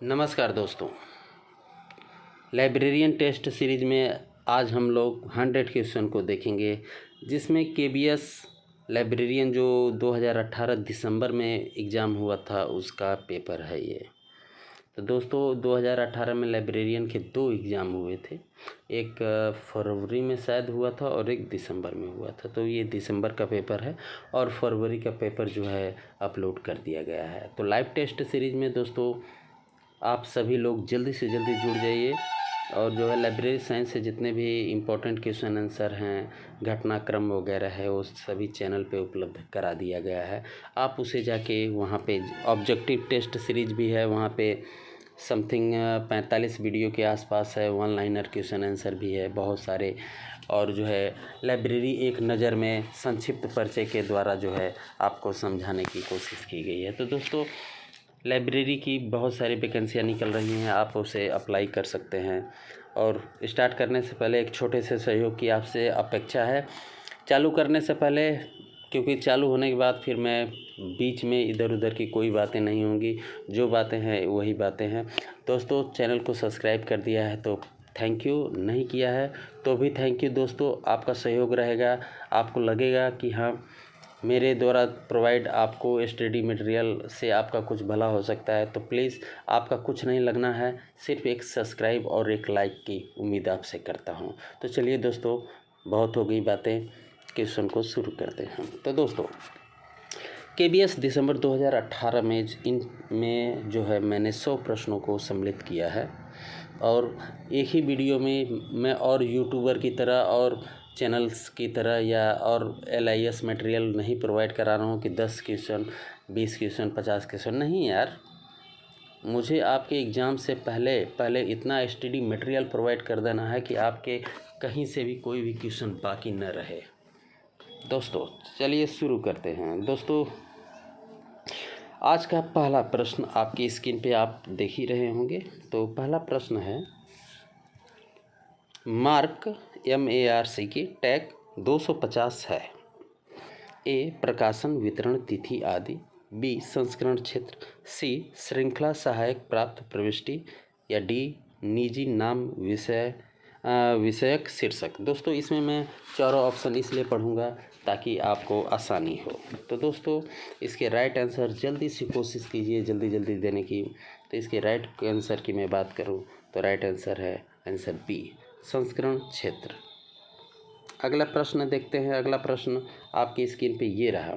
नमस्कार दोस्तों, librarian test series में आज हम लोग 100 क्वेश्चन को देखेंगे, जिसमें केबीएस लाइब्रेरियन जो 2018 दिसंबर में एग्ज़ाम हुआ था उसका पेपर है ये। तो दोस्तों 2018 में लाइब्रेरियन के 2 एग्ज़ाम हुए थे, एक फरवरी में शायद हुआ था और एक दिसंबर में हुआ था। तो ये दिसंबर का पेपर है और फरवरी का पेपर जो है अपलोड कर दिया गया है। तो लाइव टेस्ट सीरीज़ में दोस्तों आप सभी लोग जल्दी से जल्दी जुड़ जाइए और जो है लाइब्रेरी साइंस से जितने भी इम्पोर्टेंट क्वेश्चन आंसर हैं, घटनाक्रम वगैरह है, वो सभी चैनल पे उपलब्ध करा दिया गया है। आप उसे जाके वहाँ पे ऑब्जेक्टिव टेस्ट सीरीज भी है, वहाँ पे समथिंग 45 वीडियो के आसपास है, वन लाइनर क्वेश्चन आंसर भी है बहुत सारे, और जो है लाइब्रेरी एक नज़र में संक्षिप्त परिचय के द्वारा जो है आपको समझाने की कोशिश की गई है। तो दोस्तों लाइब्रेरी की बहुत सारी वैकेंसियाँ निकल रही हैं, आप उसे अप्लाई कर सकते हैं। और स्टार्ट करने से पहले एक छोटे से सहयोग की आपसे अपेक्षा है। चालू करने से पहले, क्योंकि चालू होने के बाद फिर मैं बीच में इधर उधर की कोई बातें नहीं होंगी, जो बातें हैं वही बातें हैं। दोस्तों चैनल को सब्सक्राइब कर दिया है तो थैंक यू, नहीं किया है तो भी थैंक यू दोस्तों। आपका सहयोग रहेगा, आपको लगेगा कि हाँ मेरे द्वारा प्रोवाइड आपको स्टडी मटेरियल से आपका कुछ भला हो सकता है, तो प्लीज़ आपका कुछ नहीं लगना है, सिर्फ एक सब्सक्राइब और एक लाइक की उम्मीद आपसे करता हूं। तो चलिए दोस्तों, बहुत हो गई बातें, क्वेश्चन को शुरू करते हैं। तो दोस्तों केबीएस दिसंबर 2018 में जो है मैंने 100 प्रश्नों को सम्मिलित किया है और एक ही वीडियो में मैं और यूट्यूबर की तरह और चैनल्स की तरह या और LIS मटेरियल नहीं प्रोवाइड करा रहा हूँ कि 10 क्वेश्चन 20 क्वेश्चन 50 क्वेश्चन नहीं यार। मुझे आपके एग्ज़ाम से पहले इतना स्टडी मटेरियल प्रोवाइड कर देना है कि आपके कहीं से भी कोई भी क्वेश्चन बाकी न रहे। दोस्तों चलिए शुरू करते हैं। दोस्तों आज का पहला प्रश्न आपकी स्क्रीन पे आप देख ही रहे होंगे। तो पहला प्रश्न है, मार्क MARC की टैग 250 है। ए प्रकाशन वितरण तिथि आदि, बी संस्करण क्षेत्र, सी श्रृंखला सहायक प्राप्त प्रविष्टि, या डी निजी नाम विषयक शीर्षक। दोस्तों इसमें मैं चारों ऑप्शन इसलिए पढ़ूंगा ताकि आपको आसानी हो। तो दोस्तों इसके राइट आंसर जल्दी से कोशिश कीजिए जल्दी देने की। तो इसके राइट आंसर की मैं बात करूं तो राइट आंसर है आंसर बी, संस्करण क्षेत्र। अगला प्रश्न देखते हैं। अगला प्रश्न आपकी स्क्रीन पे ये रहा,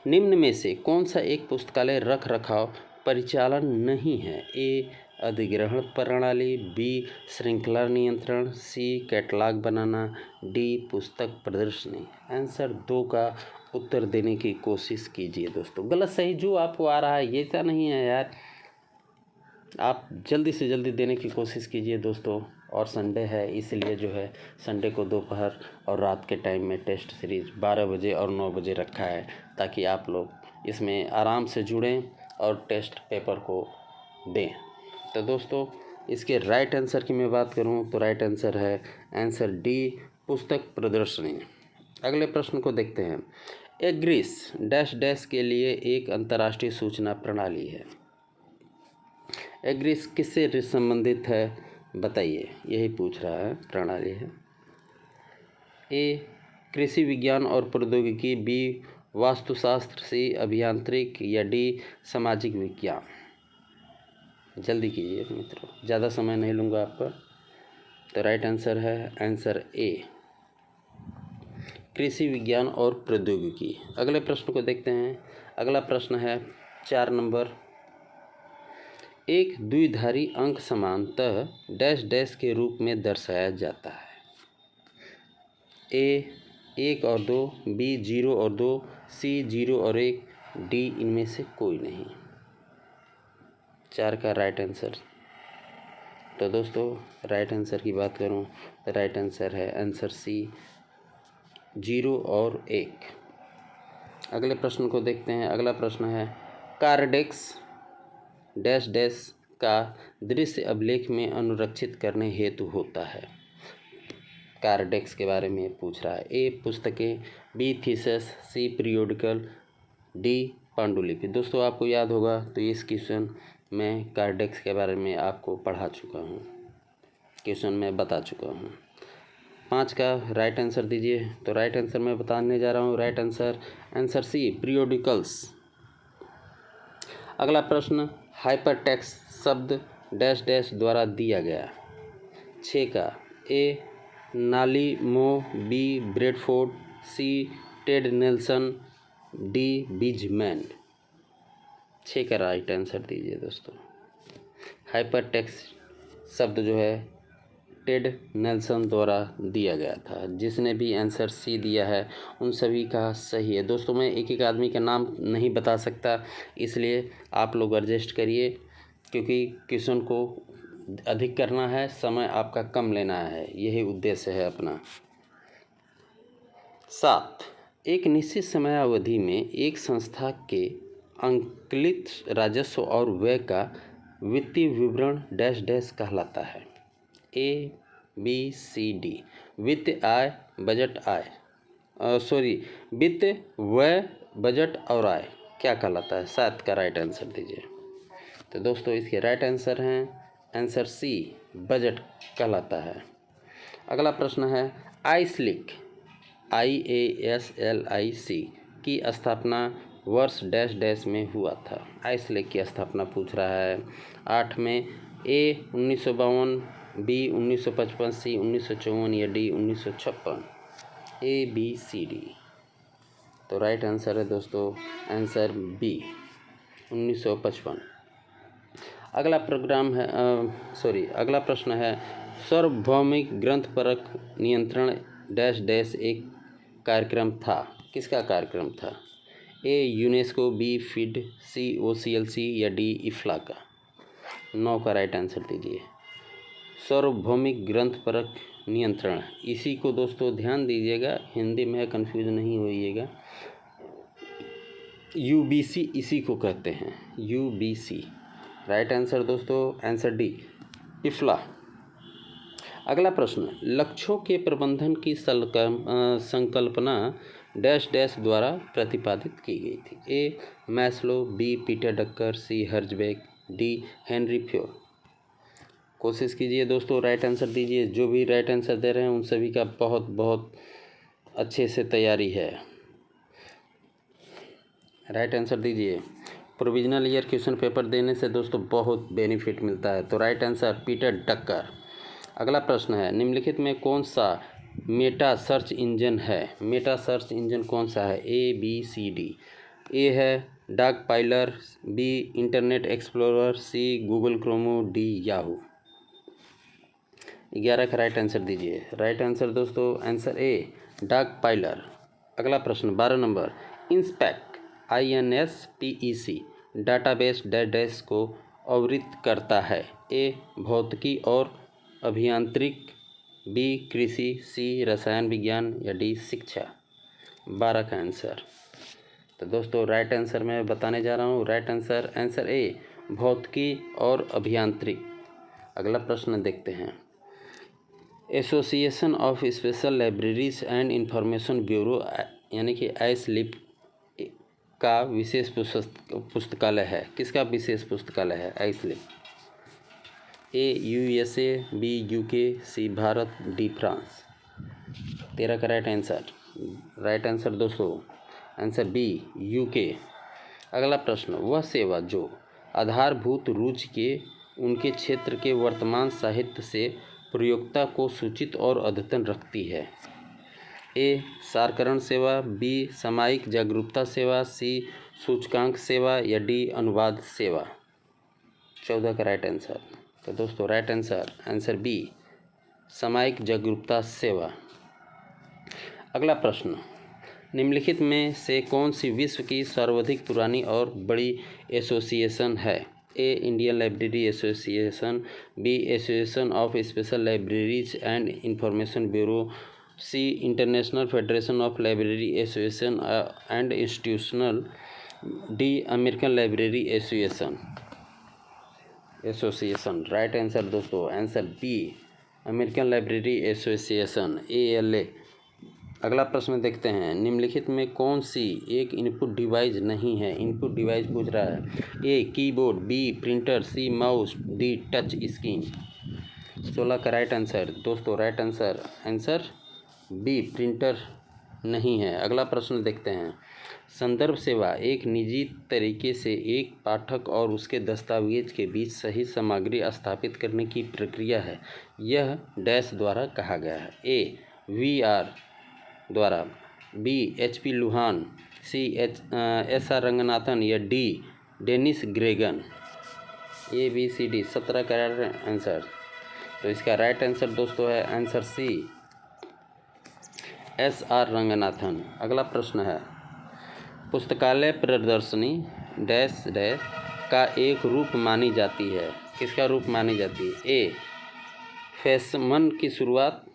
निम्न में से कौन सा एक पुस्तकालय रख रखाव परिचालन नहीं है? ए अधिग्रहण प्रणाली, बी श्रृंखला नियंत्रण, सी कैटलॉग बनाना, डी पुस्तक प्रदर्शनी। आंसर 2 का उत्तर देने की कोशिश कीजिए दोस्तों। गलत सही जो आपको आ रहा है ये ऐसा नहीं है यार, आप जल्दी से जल्दी देने की कोशिश कीजिए दोस्तों। और संडे है इसलिए जो है संडे को दोपहर और रात के टाइम में टेस्ट सीरीज़ 12 बजे और 9 बजे रखा है, ताकि आप लोग इसमें आराम से जुड़ें और टेस्ट पेपर को दें। तो दोस्तों इसके राइट आंसर की मैं बात करूं तो राइट आंसर है आंसर डी, पुस्तक प्रदर्शनी। अगले प्रश्न को देखते हैं। एग्रीस डैश डैश के लिए एक अंतर्राष्ट्रीय सूचना प्रणाली है। एग्रीस किससे संबंधित है बताइए, यही पूछ रहा है, प्रणाली है। ए कृषि विज्ञान और प्रौद्योगिकी, बी वास्तुशास्त्र, सी अभियांत्रिक, या डी सामाजिक विज्ञान। जल्दी कीजिए मित्रों, ज़्यादा समय नहीं लूँगा आपका। तो राइट आंसर है आंसर ए, कृषि विज्ञान और प्रौद्योगिकी। अगले प्रश्न को देखते हैं। अगला प्रश्न है 4 नंबर, एक द्विधारी अंक समानतः डैश डैश के रूप में दर्शाया जाता है। ए 1 और 2, बी 0 और 2, सी 0 और 1, डी इनमें से कोई नहीं। 4 का राइट आंसर। तो दोस्तों राइट आंसर की बात करूं तो राइट आंसर है आंसर सी, 0 और 1। अगले प्रश्न को देखते हैं। अगला प्रश्न है, कार्डेक्स डैश डैश का दृश्य अभिलेख में अनुरक्षित करने हेतु होता है। कार्डेक्स के बारे में पूछ रहा है। ए पुस्तकें, बी थीसिस, सी पीरियोडिकल, डी पांडुलिपि। दोस्तों आपको याद होगा तो इस क्वेश्चन में कार्डेक्स के बारे में आपको पढ़ा चुका हूँ, क्वेश्चन में बता चुका हूँ। 5 का राइट आंसर दीजिए। तो राइट आंसर मैं बताने जा रहा हूँ। Right answer C, periodicals. अगला प्रश्न, हाइपरटेक्स्ट शब्द डैश डैश द्वारा दिया गया। 6 का, ए नालीमो, बी ब्रेडफोर्ड, सी टेड नेल्सन, डी बीजमैन। 6 का राइट आंसर दीजिए दोस्तों। हाइपरटेक्स्ट शब्द जो है टेड नेल्सन द्वारा दिया गया था। जिसने भी आंसर सी दिया है उन सभी का सही है। दोस्तों मैं एक एक आदमी का नाम नहीं बता सकता, इसलिए आप लोग एडजस्ट करिए, क्योंकि क्वेश्चन को अधिक करना है, समय आपका कम लेना है, यही उद्देश्य है अपना। 7, एक निश्चित समयावधि में एक संस्था के अंकलित राजस्व और व्यय का वित्तीय विवरण डैश डैश कहलाता है। A B C D. वित्त आय, बजट आय, वित्त व्यय, बजट और आय क्या कहलाता है? 7 का राइट आंसर दीजिए। तो दोस्तों इसके राइट आंसर हैं आंसर सी, बजट कहलाता है। अगला प्रश्न है, आईस्लिक IASLIC की स्थापना वर्ष डैश डैश में हुआ था। आईस्लिक की स्थापना पूछ रहा है। 8 में, ए 1952, बी 1955, सी 1954 या D 1956। A B C D. तो राइट आंसर है दोस्तों आंसर बी 1955। अगला प्रश्न है, सार्वभौमिक ग्रंथपरक नियंत्रण डैश डैश एक कार्यक्रम था। किसका कार्यक्रम था? ए यूनेस्को, बी फिड, सी OCLC या डी इफ्ला का। 9 का राइट आंसर दीजिए। सार्वभौमिक ग्रंथपरक नियंत्रण, इसी को दोस्तों ध्यान दीजिएगा, हिंदी में कंफ्यूज नहीं होइएगा। UBC इसी को कहते हैं, UBC। राइट आंसर दोस्तों आंसर डी इफ्ला। अगला प्रश्न, लक्ष्यों के प्रबंधन की संकल्पना डैश डैश द्वारा प्रतिपादित की गई थी। ए मैस्लो, बी पीटर डक्कर, सी हर्जबर्ग, डी हेनरी फ्योर। कोशिश कीजिए दोस्तों, राइट आंसर दीजिए। जो भी राइट आंसर दे रहे हैं उन सभी का बहुत बहुत अच्छे से तैयारी है। राइट आंसर दीजिए। प्रोविजनल ईयर क्वेश्चन पेपर देने से दोस्तों बहुत बेनिफिट मिलता है। तो राइट आंसर पीटर डक्कर। अगला प्रश्न है, निम्नलिखित में कौन सा मेटा सर्च इंजन है? मेटा सर्च इंजन कौन सा है? A B C D. A है Dogpile, B internet explorer, C Google Chrome, D Yahoo. 11 का राइट आंसर दीजिए। राइट आंसर दोस्तों आंसर ए डॉग पाइलर। अगला प्रश्न 12 number, inspect INSPEC database dash dash को आवृत करता है। ए भौतिकी और अभियांत्रिक, बी कृषि, सी रसायन विज्ञान या डी शिक्षा। 12 का आंसर। तो दोस्तों राइट आंसर मैं बताने जा रहा हूँ। राइट आंसर आंसर ए भौतिकी और अभियांत्रिक। अगला प्रश्न देखते हैं, association of special libraries and information bureau यानी कि आईएसलिप का विशेष पुस्तकालय है। किसका विशेष पुस्तकालय है आईएसलिप? ए USA, बी UK, सी भारत, डी फ्रांस। 13 का राइट आंसर। राइट आंसर दोस्तों आंसर बी UK। अगला प्रश्न, वह सेवा जो आधारभूत रुचि के उनके क्षेत्र के वर्तमान साहित्य से प्रयोक्ता को सूचित और अद्यतन रखती है। ए सारकरण सेवा, बी सामयिक जागरूकता सेवा, सी सूचकांक सेवा या डी अनुवाद सेवा। 14 का राइट आंसर। तो दोस्तों राइट आंसर आंसर बी सामयिक जागरूकता सेवा। अगला प्रश्न, निम्नलिखित में से कौन सी विश्व की सर्वाधिक पुरानी और बड़ी एसोसिएशन है? A Indian library association, B association of special libraries and information bureau, C international federation of library association and institutional, D American library association. Right answer दोस्तों answer B American library association ALA। अगला प्रश्न देखते हैं, निम्नलिखित में कौन सी एक input device नहीं है। इनपुट डिवाइस पूछ रहा है। A keyboard, B printer, sea mouse, D touch screen. 16 का राइट आंसर दोस्तों, राइट आंसर बी प्रिंटर नहीं है। अगला प्रश्न देखते हैं, संदर्भ सेवा एक निजी तरीके से एक पाठक और उसके दस्तावेज के बीच सही सामग्री स्थापित करने की प्रक्रिया है। यह डैश द्वारा कहा गया है। ए VR द्वारा, बी HP लुहान, सी SR रंगनाथन या डी डेनिस ग्रेगन। ABCD 17 का राइट आंसर। तो इसका राइट आंसर दोस्तों है आंसर सी SR रंगनाथन। अगला प्रश्न है, पुस्तकालय प्रदर्शनी डैश डैश का एक रूप मानी जाती है। किसका रूप मानी जाती है। ए फैशन की शुरुआत,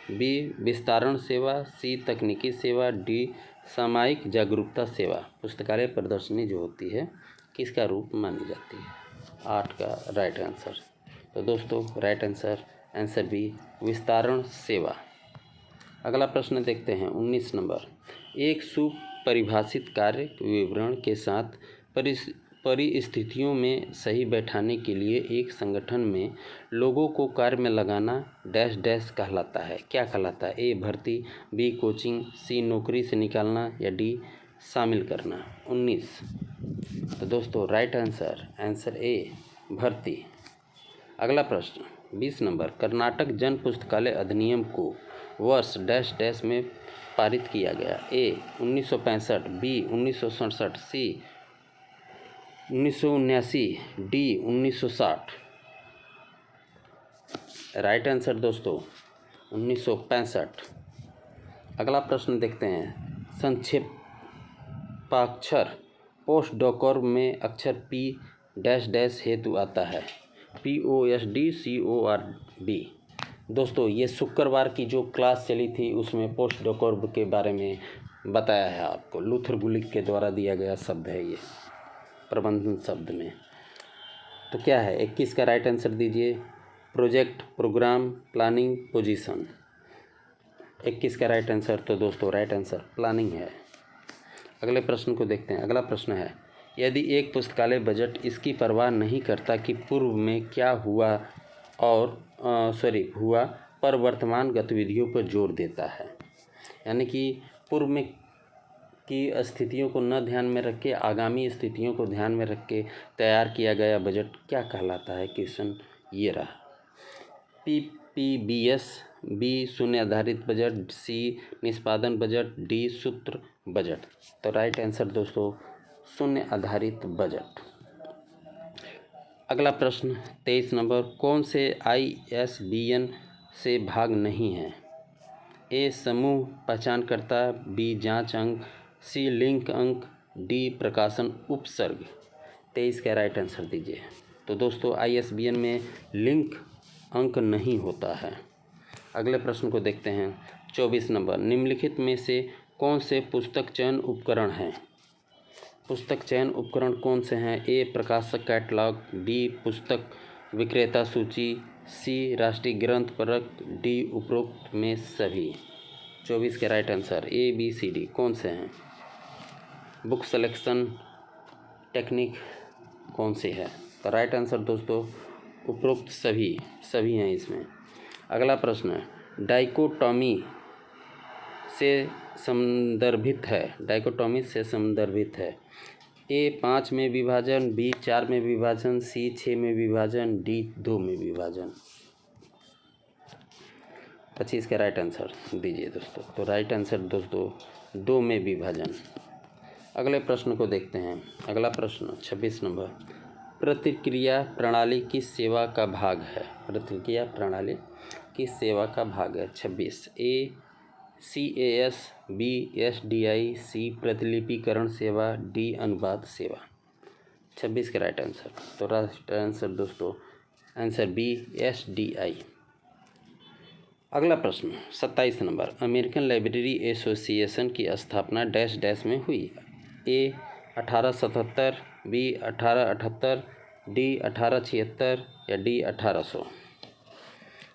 बी विस्तारण सेवा, सी तकनीकी सेवा, डी सामायिक जागरूकता सेवा। पुस्तकालय प्रदर्शनी जो होती है किसका रूप मानी जाती है। 8 का राइट आंसर। तो दोस्तों राइट आंसर बी विस्तारण सेवा। अगला प्रश्न देखते हैं 19 नंबर, एक सुपरिभाषित कार्य विवरण के साथ परिस्थितियों में सही बैठाने के लिए एक संगठन में लोगों को कार्य में लगाना डैश डैश कहलाता है। क्या कहलाता है। ए भर्ती, बी कोचिंग, सी नौकरी से निकालना या डी शामिल करना। 19। तो दोस्तों राइट आंसर ए भर्ती। अगला प्रश्न 20 नंबर, कर्नाटक जन पुस्तकालय अधिनियम को वर्ष डैश डैश में पारित किया गया। ए 1965, बी 1967, सी 1979, डी 1960। राइट आंसर दोस्तों 1965। अगला प्रश्न देखते हैं, संक्षेपाक्षर पोस्ट डॉकर्व में अक्षर P डैश डैश हेतु आता है। POSTCORB। दोस्तों ये शुक्रवार की जो क्लास चली थी उसमें पोस्ट डॉकर्व के बारे में बताया है आपको। लूथर गुलिक के द्वारा दिया गया शब्द है ये प्रबंधन शब्द में। तो क्या है 21 का राइट आंसर दीजिए। Project, program, planning, position. 21 का राइट आंसर। तो दोस्तों राइट आंसर प्लानिंग है। अगले प्रश्न को देखते हैं। अगला प्रश्न है, यदि एक पुस्तकालय बजट इसकी परवाह नहीं करता कि पूर्व में क्या हुआ पर वर्तमान गतिविधियों पर जोर देता है, यानी कि पूर्व में की स्थितियों को न ध्यान में रख के आगामी स्थितियों को ध्यान में रख के तैयार किया गया बजट क्या कहलाता है। क्वेश्चन ये रहा। PPBS, बी शून्य आधारित बजट, सी निष्पादन बजट, डी सूत्र बजट। तो राइट आंसर दोस्तों शून्य आधारित बजट। अगला प्रश्न 23 नंबर, कौन से ISBN से भाग नहीं है। ए समूह पहचानकर्ता, बी जांच अंक, सी लिंक अंक, डी प्रकाशन उपसर्ग। 23 का राइट आंसर दीजिए। तो दोस्तों ISBN में लिंक अंक नहीं होता है। अगले प्रश्न को देखते हैं 24 नंबर, निम्नलिखित में से कौन से पुस्तक चयन उपकरण हैं। पुस्तक चयन उपकरण कौन से हैं। ए प्रकाशक कैटलॉग, बी पुस्तक विक्रेता सूची, सी राष्ट्रीय ग्रंथ परख, डी उपरोक्त में सभी। 24 के राइट आंसर ABCD कौन से हैं। बुक सिलेक्शन टेक्निक कौन सी है। तो राइट आंसर दोस्तों उपरोक्त सभी हैं इसमें। अगला प्रश्न है, डाइकोटॉमी से संदर्भित है। ए 5 में विभाजन, बी 4 में विभाजन, सी 6 में विभाजन, डी 2 में विभाजन। 25 का राइट आंसर दीजिए दोस्तों। तो राइट आंसर दोस्तों 2 में विभाजन। अगले प्रश्न को देखते हैं। अगला प्रश्न 26 नंबर, प्रतिक्रिया प्रणाली किस सेवा का भाग है। प्रतिक्रिया प्रणाली किस सेवा का भाग है। 26 ए CAS, बी SDI, सी प्रतिलिपिकरण सेवा, डी अनुवाद सेवा। 26 का राइट आंसर। तो राइट आंसर दोस्तों आंसर बी SDI। अगला प्रश्न 27 नंबर, अमेरिकन लाइब्रेरी एसोसिएशन की स्थापना डैश डैश में हुई। ए 1877, बी 1878, डी 1876 या डी 1800।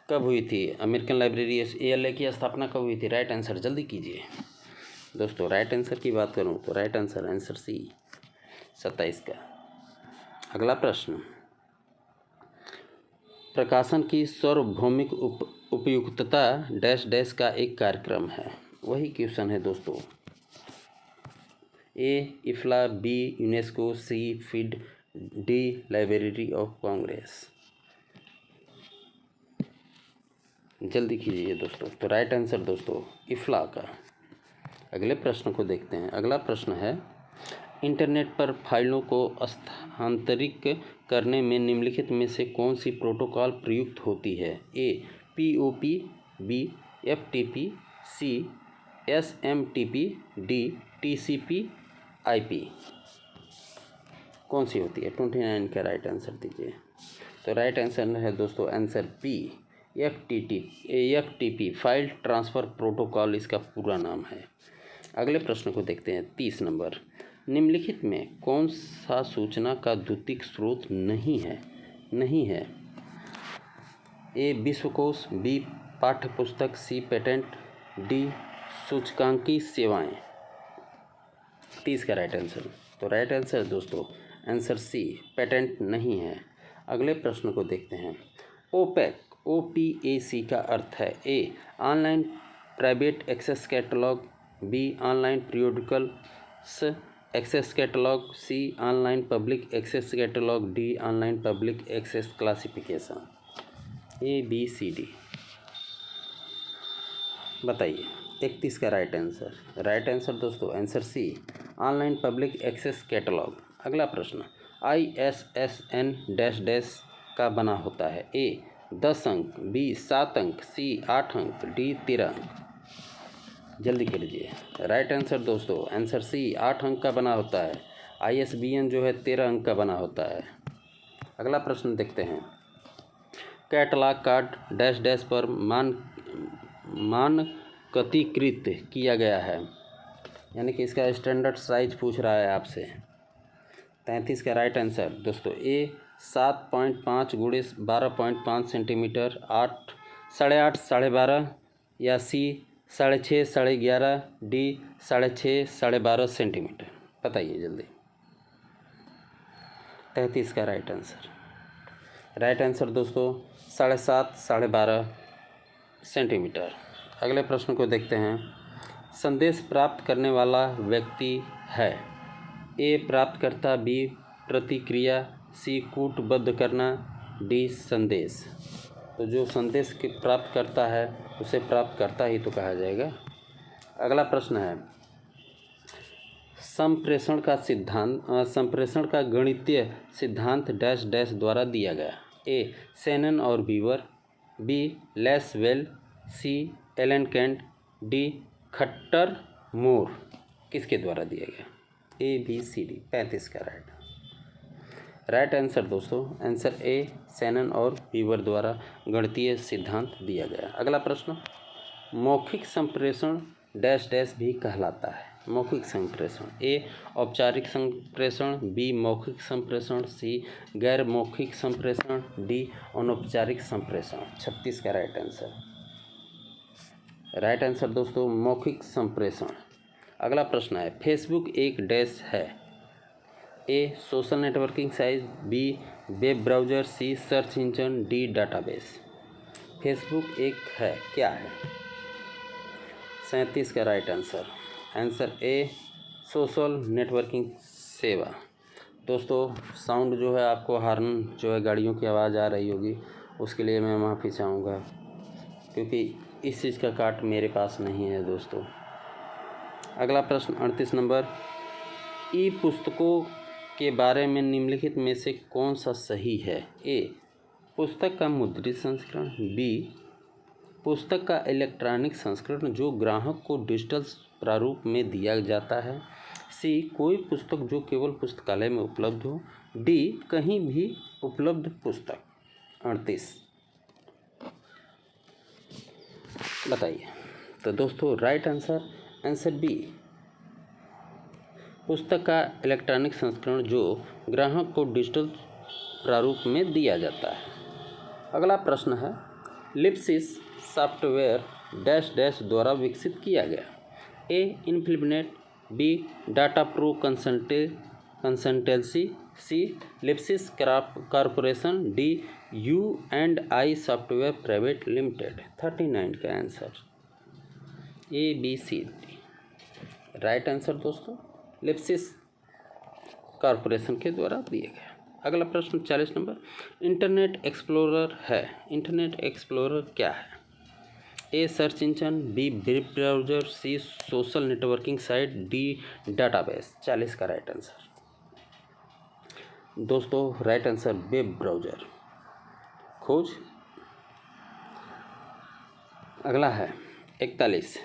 कब हुई थी? अमेरिकन लाइब्रेरी ALA की स्थापना कब हुई थी? राइट आंसर जल्दी कीजिए दोस्तों। राइट आंसर की बात करूं तो राइट आंसर सी 27 का। अगला प्रश्न, प्रकाशन की सार्वभौमिक उपयुक्तता डैश डैश का एक कार्यक्रम है। वही क्वेश्चन है दोस्तों। A इफ्ला, B UNESCO, C feed, D library of Congress. जल्दी कीजिए दोस्तों। तो राइट आंसर दोस्तों इफ्ला का। अगले प्रश्न को देखते हैं। अगला प्रश्न है, इंटरनेट पर फाइलों को स्थानांतरित करने में निम्नलिखित में से कौन सी प्रोटोकॉल प्रयुक्त होती है? A POP, B FTP, C SMTP, D TCP IP। कौन सी होती है? 29 का राइट आंसर दीजिए। तो राइट आंसर है दोस्तों answer B FTP file transfer protocol इसका पूरा नाम है। अगले प्रश्न को देखते हैं। 30 नंबर, निम्नलिखित में कौन सा सूचना का द्वितीयक स्रोत नहीं है? A विश्वकोश, B पाठ्य पुस्तक, C पेटेंट, D सूचकांकी सेवाएं। 30 का राइट आंसर। तो राइट आंसर दोस्तों आंसर C पेटेंट नहीं है। अगले प्रश्न को देखते हैं। OPAC OPAC का अर्थ है A online private access catalogue, B online periodicals access catalogue, C online public access catalogue, D online public access classification. ABCD बताइए। 31 का राइट आंसर। राइट आंसर दोस्तों answer C online public access catalogue. अगला प्रश्न, ISSN dash dash का बना होता है? A 10 अंक, B 7 अंक, C 8 अंक, D 13 अंक। जल्दी कीजिए। राइट आंसर दोस्तों आंसर C 8 अंक का बना होता है। ISBN जो है 13 अंक का बना होता है। अगला प्रश्न देखते हैं। कैटलॉग कार्ड डैश डैश पर मानकीकृत किया गया है, यानी कि इसका स्टैंडर्ड साइज पूछ रहा है आपसे। 33 का राइट आंसर दोस्तों A 7.5 गुणे 12.5 सेंटीमीटर, 8 8.5 12.5 या C 6.5 11.5, D 6.5 12.5 सेंटीमीटर। बताइए जल्दी। 33 का राइट आंसर। राइट आंसर दोस्तों 7.5 12.5 सेंटीमीटर। अगले प्रश्न को देखते हैं। संदेश प्राप्त करने वाला व्यक्ति है? A प्राप्तकर्ता, B प्रतिक्रिया, C कूटबद्ध करना, D संदेश। तो जो संदेश के प्राप्त करता है उसे प्राप्तकर्ता ही तो कहा जाएगा। अगला प्रश्न है, संप्रेषण का गणितीय सिद्धांत डैश डैश द्वारा दिया गया? A शेनन और beaver, B लैसवेल, C Elon cantt, D Khattar मोर। किसके द्वारा दिया गया? ABCD। 35 का राइट आंसर दोस्तों आंसर A शेनन और बीवर द्वारा गणितीय सिद्धांत दिया गया। अगला प्रश्न, मौखिक संप्रेषण डैश डैश भी कहलाता है? मौखिक संप्रेषण A औपचारिक संप्रेषण, B मौखिक संप्रेषण, C गैर मौखिक संप्रेषण, D अनौपचारिक संप्रेषण। 36 का राइट आंसर दोस्तों मौखिक संप्रेषण। अगला प्रश्न है, फेसबुक एक डैश है? A social networking site, B web browser, C search engine, D database. Facebook एक है, क्या है? 37 का right answer A social networking सेवा। दोस्तों साउंड जो है आपको हॉर्न जो है गाड़ियों की आवाज़ आ रही होगी, उसके लिए मैं माफ़ी चाहूँगा, क्योंकि इस चीज़ का कार्ड मेरे पास नहीं है दोस्तों। अगला प्रश्न 38 नंबर, ई पुस्तकों के बारे में निम्नलिखित में से कौन सा सही है? A पुस्तक का मुद्रित संस्करण, B पुस्तक का इलेक्ट्रॉनिक संस्करण जो ग्राहक को डिजिटल प्रारूप में दिया जाता है, C कोई पुस्तक जो केवल पुस्तकालय में उपलब्ध हो, D कहीं भी उपलब्ध पुस्तक। 38 बताइए। तो दोस्तों राइट आंसर B पुस्तक का इलेक्ट्रॉनिक संस्करण जो ग्राहक को डिजिटल प्रारूप में दिया जाता है। अगला प्रश्न है, लिप्सिस सॉफ्टवेयर डैश डैश द्वारा विकसित किया गया? A infinite, B data pro consultancy, C Libsys corporation, D U&I software private limited. 39 का answer A B C D right answer दोस्तों लिप्सिस कॉरपोरेशन के द्वारा दिए गए। अगला प्रश्न 40 नंबर, इंटरनेट एक्सप्लोरर है। इंटरनेट एक्सप्लोरर क्या है? A search engine, B web browser, C social networking site, D database. 40 का राइट आंसर दोस्तों राइट आंसर वेब ब्राउज़र खोज। अगला है 41,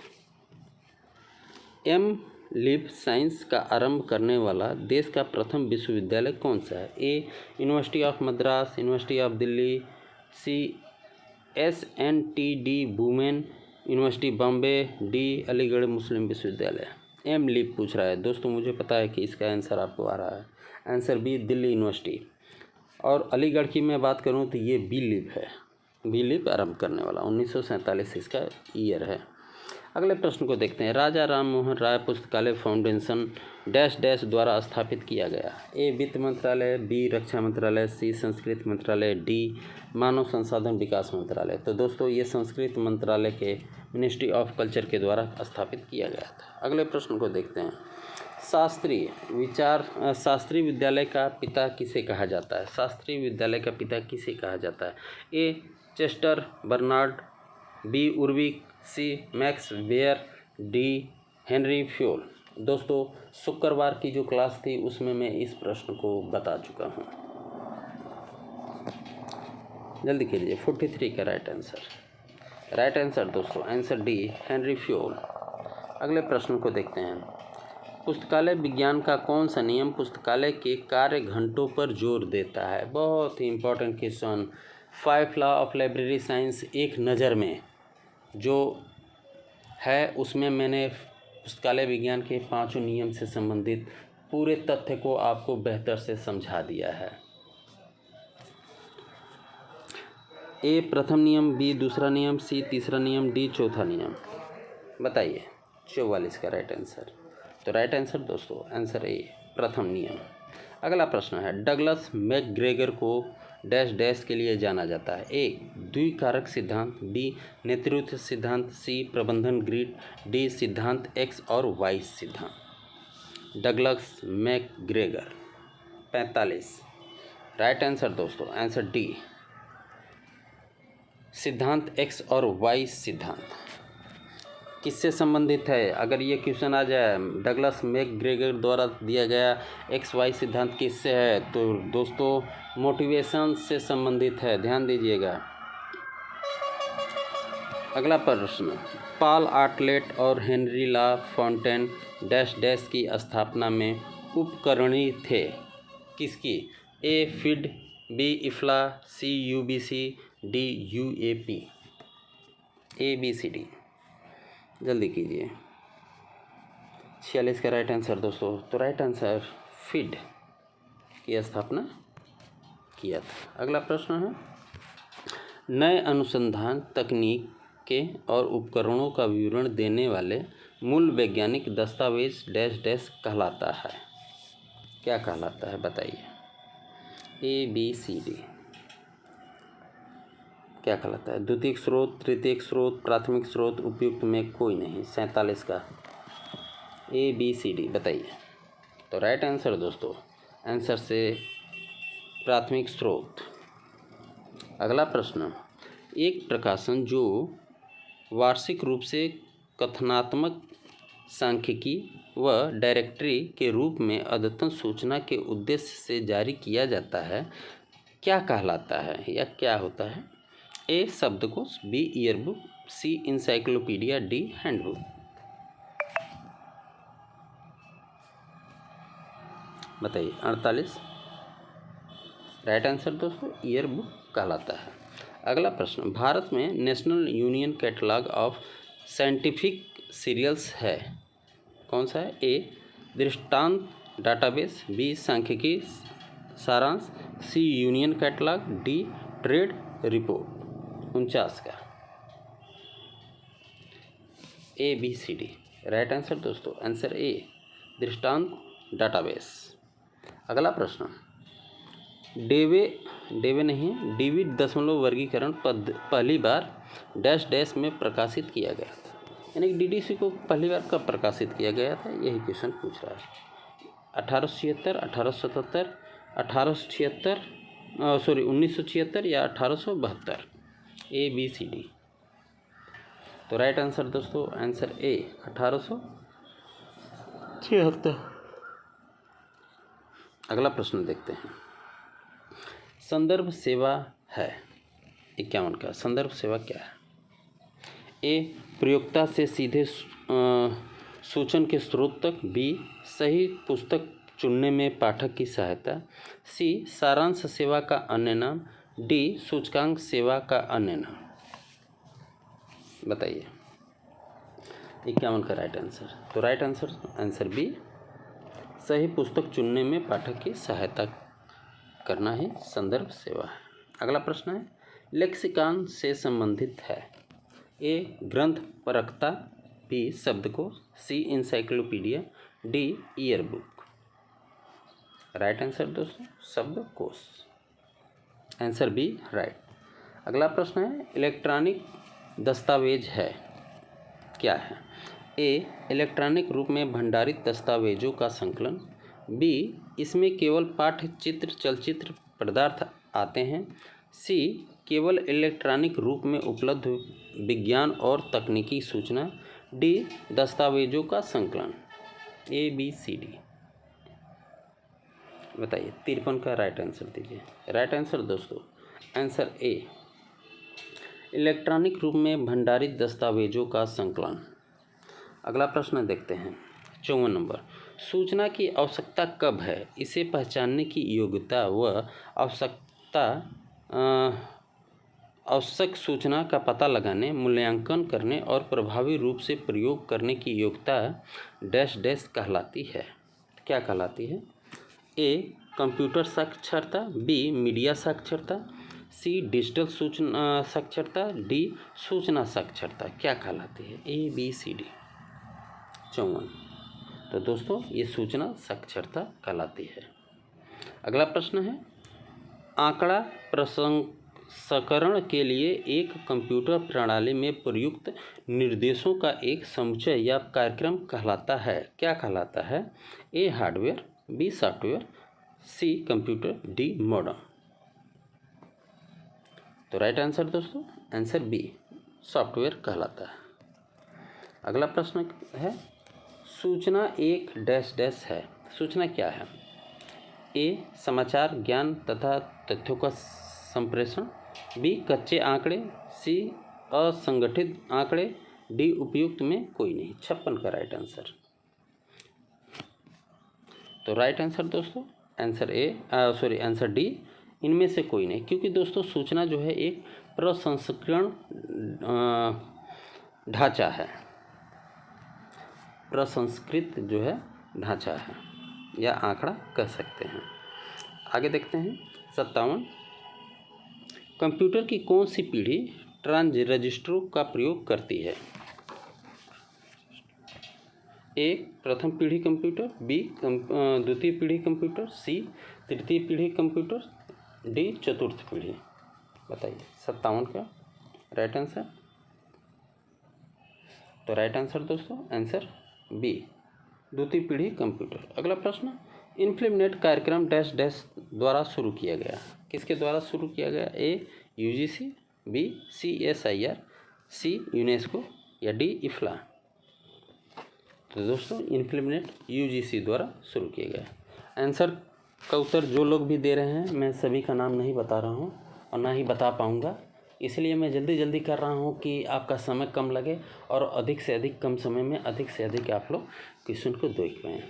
लिव साइंस का आरंभ करने वाला देश का प्रथम विश्वविद्यालय कौन सा है? A university of Madras, university of Delhi, C SNTD women university Bombay, D Aligarh Muslim विश्वविद्यालय। लिव पूछ रहा है दोस्तों, मुझे पता है कि इसका आंसर आपको आ रहा है। Answer B Delhi university. और अलीगढ़ की मैं बात करूं तो ये बी लिव है, बी लिव आरंभ करने वाला 1947 इसका ईयर है। अगले प्रश्न को देखते हैं, राजा राम मोहन राय पुस्तकालय फाउंडेशन डैश डैश द्वारा स्थापित किया गया? ए वित्त मंत्रालय, बी रक्षा मंत्रालय, सी संस्कृति मंत्रालय, डी मानव संसाधन विकास मंत्रालय। तो दोस्तों ये संस्कृति मंत्रालय के मिनिस्ट्री ऑफ कल्चर के द्वारा स्थापित किया गया था। अगले प्रश्न को देखते हैं, शास्त्रीय विद्यालय का पिता किसे कहा जाता है? शास्त्रीय विद्यालय का पिता किसे कहा जाता है? A Chester Barnard, B Urwick, C Max Weber, D Henri Fayol. दोस्तों शुक्रवार की जो क्लास थी उसमें मैं इस प्रश्न को बता चुका हूँ, जल्दी कीजिए। 43 का राइट आंसर दोस्तों आंसर डी हेनरी फ्योल। अगले प्रश्न को देखते हैं, पुस्तकालय विज्ञान का कौन सा नियम पुस्तकालय के कार्य घंटों पर जोर देता है? बहुत ही important question. 5 law of library science एक नज़र में जो है उसमें मैंने पुस्तकालय विज्ञान के 5 नियम से संबंधित पूरे तथ्य को आपको बेहतर से समझा दिया है। ए प्रथम नियम, बी दूसरा नियम, सी तीसरा नियम, डी चौथा नियम। बताइए 44 का राइट आंसर। तो राइट आंसर दोस्तों आंसर ए प्रथम नियम। अगला प्रश्न है, डगलस मैकग्रेगर को डैश डैश के लिए जाना जाता है? ए द्विकारक सिद्धांत, बी नेतृत्व सिद्धांत, सी प्रबंधन ग्रिड, डी सिद्धांत एक्स और वाई सिद्धांत। Douglas McGregor. 45 राइट आंसर दोस्तों आंसर डी सिद्धांत एक्स और वाई सिद्धांत। किससे संबंधित है? अगर ये क्वेश्चन आ जाए डगलस मैकग्रेगर द्वारा दिया गया एक्स वाई सिद्धांत किससे है, तो दोस्तों मोटिवेशन से संबंधित है, ध्यान दीजिएगा। अगला प्रश्न, पॉल आर्टलेट और Henri La Fontaine dash dash की स्थापना में उपकरणी थे? किसकी? A FID, B IFLA, C UBC, D UAP. A B C D जल्दी कीजिए। 46 का राइट आंसर दोस्तों। तो राइट आंसर फिड की स्थापना किया था। अगला प्रश्न है, नए अनुसंधान तकनीक के और उपकरणों का विवरण देने वाले मूल वैज्ञानिक दस्तावेज डैश डैश कहलाता है? क्या कहलाता है बताइए? ए बी सी डी क्या कहलाता है? द्वितीयक स्रोत, तृतीयक स्रोत, प्राथमिक स्रोत, उपयुक्त में कोई नहीं। 47 का ए बी सी डी बताइए। तो राइट आंसर दोस्तों आंसर से प्राथमिक स्रोत। अगला प्रश्न, एक प्रकाशन जो वार्षिक रूप से कथनात्मक सांख्यिकी व डायरेक्टरी के रूप में अद्यतन सूचना के उद्देश्य से जारी किया जाता है क्या कहलाता है या क्या होता है? ए शब्दकोश, बी ईयरबुक, सी इंसाइक्लोपीडिया, डी हैंडबुक। बताइए 48 राइट आंसर दोस्तों ईयरबुक कहलाता है। अगला प्रश्न, भारत में national union catalogue of scientific serials है, कौन सा है? ए दृष्टांत डाटाबेस, बी सांख्यिकी सारांश, C union catalogue, D trade report. 49 का। ABCD राइट आंसर दोस्तों, आंसर ए दृष्टांत डाटाबेस। अगला प्रश्न, डेविड दशमलव वर्गीकरण पहली बार डैश डैश में प्रकाशित किया गया था, यानी कि DDC को पहली बार कब प्रकाशित किया गया था, यही क्वेश्चन पूछ रहा है। 1876, 1877, 1976 या 1872। ABCD। तो राइट आंसर दोस्तों, आंसर ए 1876। अगला प्रश्न देखते हैं, संदर्भ सेवा है 51 का। संदर्भ सेवा क्या है? ए प्रयोक्ता से सीधे सूचन के स्रोत तक। बी सही पुस्तक चुनने में पाठक की सहायता। सी सारांश सेवा का अन्य नाम। डी सूचकांक सेवा का अन्य नाम। बताइए 51 का राइट आंसर। तो राइट आंसर, आंसर बी सही पुस्तक चुनने में पाठक की सहायता करना ही संदर्भ सेवा है। अगला प्रश्न है, लेक्सिकॉन से संबंधित है। ए ग्रंथ परखता। बी शब्दकोश। C encyclopedia. D year book. Right answer दोस्तों, शब्दकोश, आंसर बी राइट। अगला प्रश्न है, इलेक्ट्रॉनिक दस्तावेज है क्या है? ए इलेक्ट्रॉनिक रूप में भंडारित दस्तावेजों का संकलन। बी इसमें केवल पाठ्य चित्र चलचित्र पदार्थ आते हैं। सी केवल इलेक्ट्रॉनिक रूप में उपलब्ध विज्ञान और तकनीकी सूचना। डी दस्तावेजों का संकलन। ABCD। बताइए 53 का राइट आंसर दीजिए। राइट आंसर दोस्तों, आंसर ए इलेक्ट्रॉनिक रूप में भंडारित दस्तावेजों का संकलन। अगला प्रश्न देखते हैं 54 नंबर, सूचना की आवश्यकता कब है? इसे पहचानने की योग्यता व आवश्यक सूचना का पता लगाने, मूल्यांकन करने और प्रभावी रूप से प्रयोग करने की योग्यता डैश डैश कहलाती है। क्या कहलाती है? ए कंप्यूटर साक्षरता। बी मीडिया साक्षरता। सी डिजिटल सूचना साक्षरता। डी सूचना साक्षरता। क्या कहलाती है? ABCD। 54। तो दोस्तों ये सूचना साक्षरता कहलाती है। अगला प्रश्न है, आंकड़ा प्रसंस्करण के लिए एक कंप्यूटर प्रणाली में प्रयुक्त निर्देशों का एक समुच्चय या कार्यक्रम कहलाता है। क्या कहलाता है? A hardware. B software. C computer. D modem. तो राइट आंसर दोस्तों, आंसर बी सॉफ्टवेयर कहलाता है। अगला प्रश्न है, सूचना एक डैश डैश है। सूचना क्या है? ए समाचार ज्ञान तथा तथ्यों का संप्रेषण। बी कच्चे आंकड़े। सी असंगठित आंकड़े। डी उपयुक्त में कोई नहीं। 56 का राइट आंसर। तो राइट आंसर दोस्तों, आंसर आंसर डी इनमें से कोई नहीं, क्योंकि दोस्तों सूचना जो है एक प्रसंस्करण ढांचा है, प्रसंस्कृत जो है ढांचा है या आंकड़ा कह सकते हैं। आगे देखते हैं 57, कंप्यूटर की कौन सी पीढ़ी ट्रांजिस्टरों का प्रयोग करती है? ए प्रथम पीढ़ी कंप्यूटर। बी द्वितीय पीढ़ी कंप्यूटर। सी तृतीय पीढ़ी कंप्यूटर। डी चतुर्थ पीढ़ी। बताइए 57 का राइट आंसर। तो राइट आंसर दोस्तों, आंसर बी द्वितीय पीढ़ी कंप्यूटर। अगला प्रश्न, इन्फिनिट कार्यक्रम डैश डैश द्वारा शुरू किया गया। किसके द्वारा शुरू किया गया? A UGC। B CSIR। C UNESCO या डी इफ्ला। तो दोस्तों इन्फिनिट UGC द्वारा शुरू किया गया। आंसर का उत्तर जो लोग भी दे रहे हैं, मैं सभी का नाम नहीं बता रहा हूँ और ना ही बता पाऊँगा, इसलिए मैं जल्दी कर रहा हूँ कि आपका समय कम लगे और अधिक से अधिक कम समय में अधिक से अधिक आप लोग क्वेश्चन को देख पाएँ।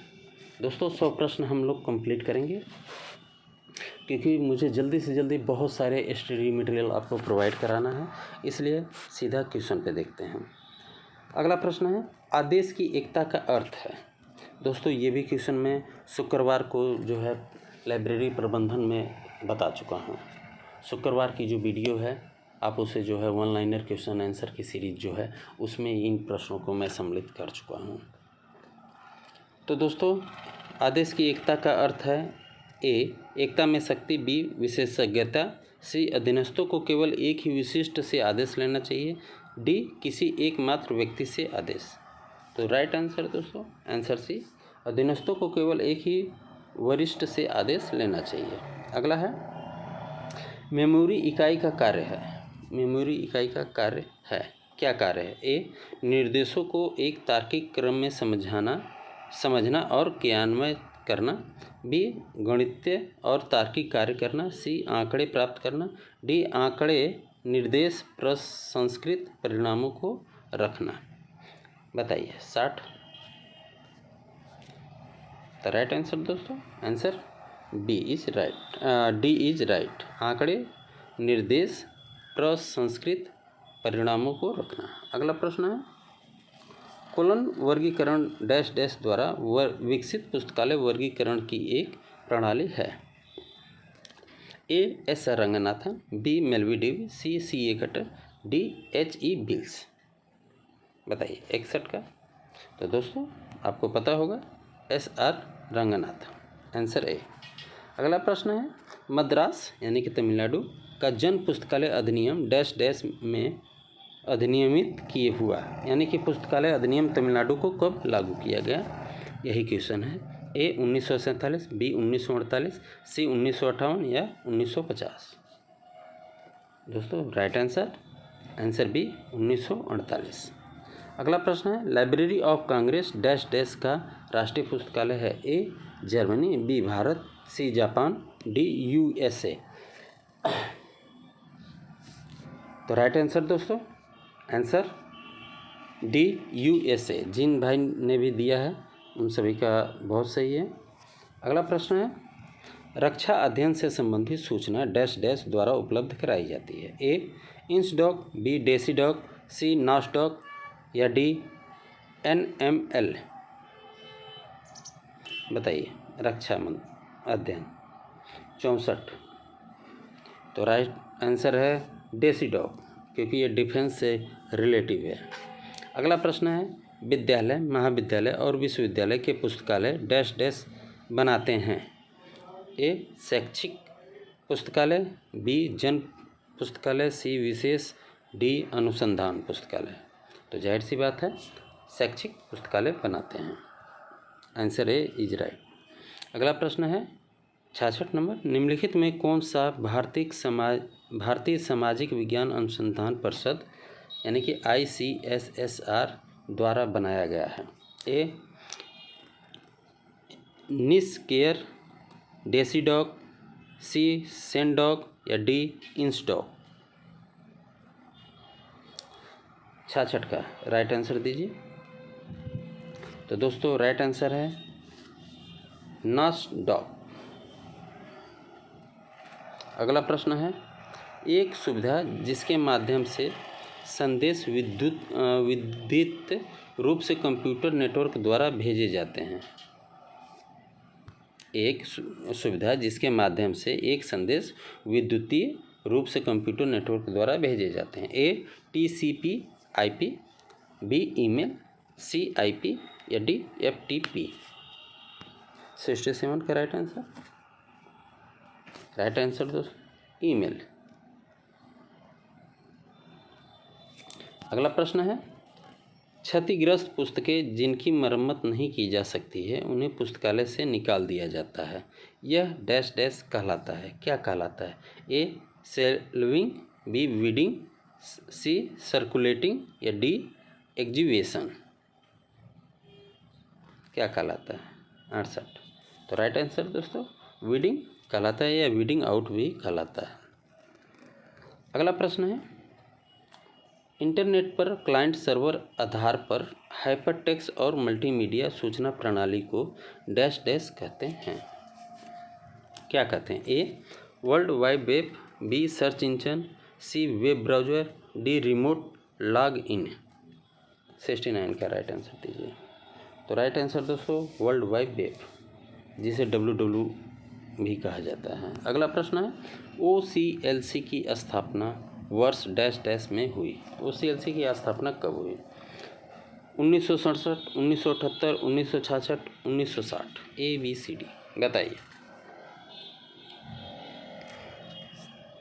दोस्तों 100 प्रश्न हम लोग कंप्लीट करेंगे, क्योंकि मुझे जल्दी से जल्दी बहुत सारे स्टडी मटेरियल आपको प्रोवाइड कराना है, इसलिए सीधा क्वेश्चन पे देखते हैं। अगला प्रश्न है, आदेश की एकता का अर्थ है। दोस्तों ये भी क्वेश्चन मैं शुक्रवार को जो है लाइब्रेरी प्रबंधन में बता चुका हूँ। शुक्रवार की जो वीडियो है आप उसे जो है वन लाइनर क्वेश्चन आंसर की सीरीज जो है उसमें इन प्रश्नों को मैं सम्मिलित कर चुका हूँ। तो दोस्तों, आदेश की एकता का अर्थ है ए एकता में शक्ति, बी विशेषज्ञता, सी अधीनस्थों को केवल एक ही विशिष्ट से आदेश लेना चाहिए, डी किसी एकमात्र व्यक्ति से आदेश। तो राइट आंसर दोस्तों आंसर सी, अधीनस्थों को केवल एक ही वरिष्ठ से आदेश लेना चाहिए। अगला है मेमोरी इकाई का कार्य है। मेमोरी इकाई का कार्य है, क्या कार्य है? ए निर्देशों को एक तार्किक क्रम में समझना और क्रियान्वयन करना, बी गणितीय और तार्किक कार्य करना, सी आंकड़े प्राप्त करना, डी आंकड़े निर्देश प्रसंस्कृत परिणामों को रखना। बताइए 60। तो राइट आंसर दोस्तों answer B is right, D is right, आंकड़े निर्देश प्रसंस्कृत परिणामों को रखना। अगला प्रश्न है कोलन वर्गीकरण डैश डैश द्वारा विकसित पुस्तकालय वर्गीकरण की एक प्रणाली है। A S Ranganathan, B Melvil Dewey, C C A Cutter, D H E Bliss. बताइए 61 का। तो दोस्तों आपको पता होगा S R Ranganathan, answer A. अगला प्रश्न है मद्रास यानी कि तमिलनाडु का जन पुस्तकालय अधिनियम डैश डैश में अधिनियमित किए हुआ, यानी कि पुस्तकालय अधिनियम तमिलनाडु को कब लागू किया गया? यही क्वेश्चन है। ए 1947, बी 1948, सी 1958 या 1950। दोस्तों राइट आंसर आंसर बी 1948। अगला प्रश्न है library of congress dash dash का राष्ट्रीय पुस्तकालय है। A Germany, B Bharat, C Japan, D USA. तो राइट आंसर दोस्तों आंसर डी यूएसए। जिन भाई ने भी दिया है उन सभी का बहुत सही है। अगला प्रश्न है रक्षा अध्ययन से संबंधित सूचना डैश डैश द्वारा उपलब्ध कराई जाती है। ए इंसडॉक, बी डेसीडॉक, सी नासडॉक या डी एनएमएल। बताइए रक्षा अध्ययन 64। तो राइट आंसर है डेसीडॉक, क्योंकि ये डिफेंस से रिलेटिव है। अगला प्रश्न है विद्यालय, महाविद्यालय और विश्वविद्यालय के पुस्तकालय डैश डैश बनाते हैं। ए शैक्षिक पुस्तकालय, बी जन पुस्तकालय, सी विशेष, डी अनुसंधान पुस्तकालय। तो जाहिर सी बात है शैक्षिक पुस्तकालय बनाते हैं, आंसर ए इज राइट। अगला प्रश्न है 66 नंबर निम्नलिखित में कौन सा भारतीय सामाजिक विज्ञान अनुसंधान परिषद यानी कि ICSSR द्वारा बनाया गया है। ए निस्केयर, डेसीडॉक, सी सेंडॉक या डी इंसडॉक। 66 का राइट आंसर दीजिए। तो दोस्तों राइट आंसर है नासडॉक। अगला प्रश्न है एक सुविधा जिसके माध्यम से संदेश विद्युत रूप से कंप्यूटर नेटवर्क द्वारा भेजे जाते हैं। एक सुविधा जिसके माध्यम से एक संदेश विद्युतीय रूप से कंप्यूटर नेटवर्क द्वारा भेजे जाते हैं। ए TCP/IP, बी ईमेल, सी IP या डी FTP। 67 का राइट आंसर दोस्तों ईमेल। अगला प्रश्न है क्षतिग्रस्त पुस्तकें जिनकी मरम्मत नहीं की जा सकती है उन्हें पुस्तकालय से निकाल दिया जाता है। यह डैश डैश कहलाता है, क्या कहलाता है? ए सेल्विंग, बी वीडिंग, सी सर्कुलेटिंग या डी एग्जीबिशन। क्या कहलाता है? 68। तो राइट आंसर दोस्तों वीडिंग कहलाता है या वीडिंग आउट भी कहलाता है। अगला प्रश्न है इंटरनेट पर क्लाइंट सर्वर आधार पर हाइपरटेक्स्ट और मल्टीमीडिया सूचना प्रणाली को डैश डैश कहते हैं। क्या कहते हैं? A world wide web, B search engine, C web browser, D remote log in. 69 का राइट आंसर दीजिए। तो राइट आंसर दोस्तों वर्ल्ड वाइड वेब, जिसे WWW भी कहा जाता है। अगला प्रश्न है OCLC की स्थापना वर्ष डैश डैश में हुई। OCLC की स्थापना कब हुई? 1967, 1978, 1966, 1960। ABCD बताइए।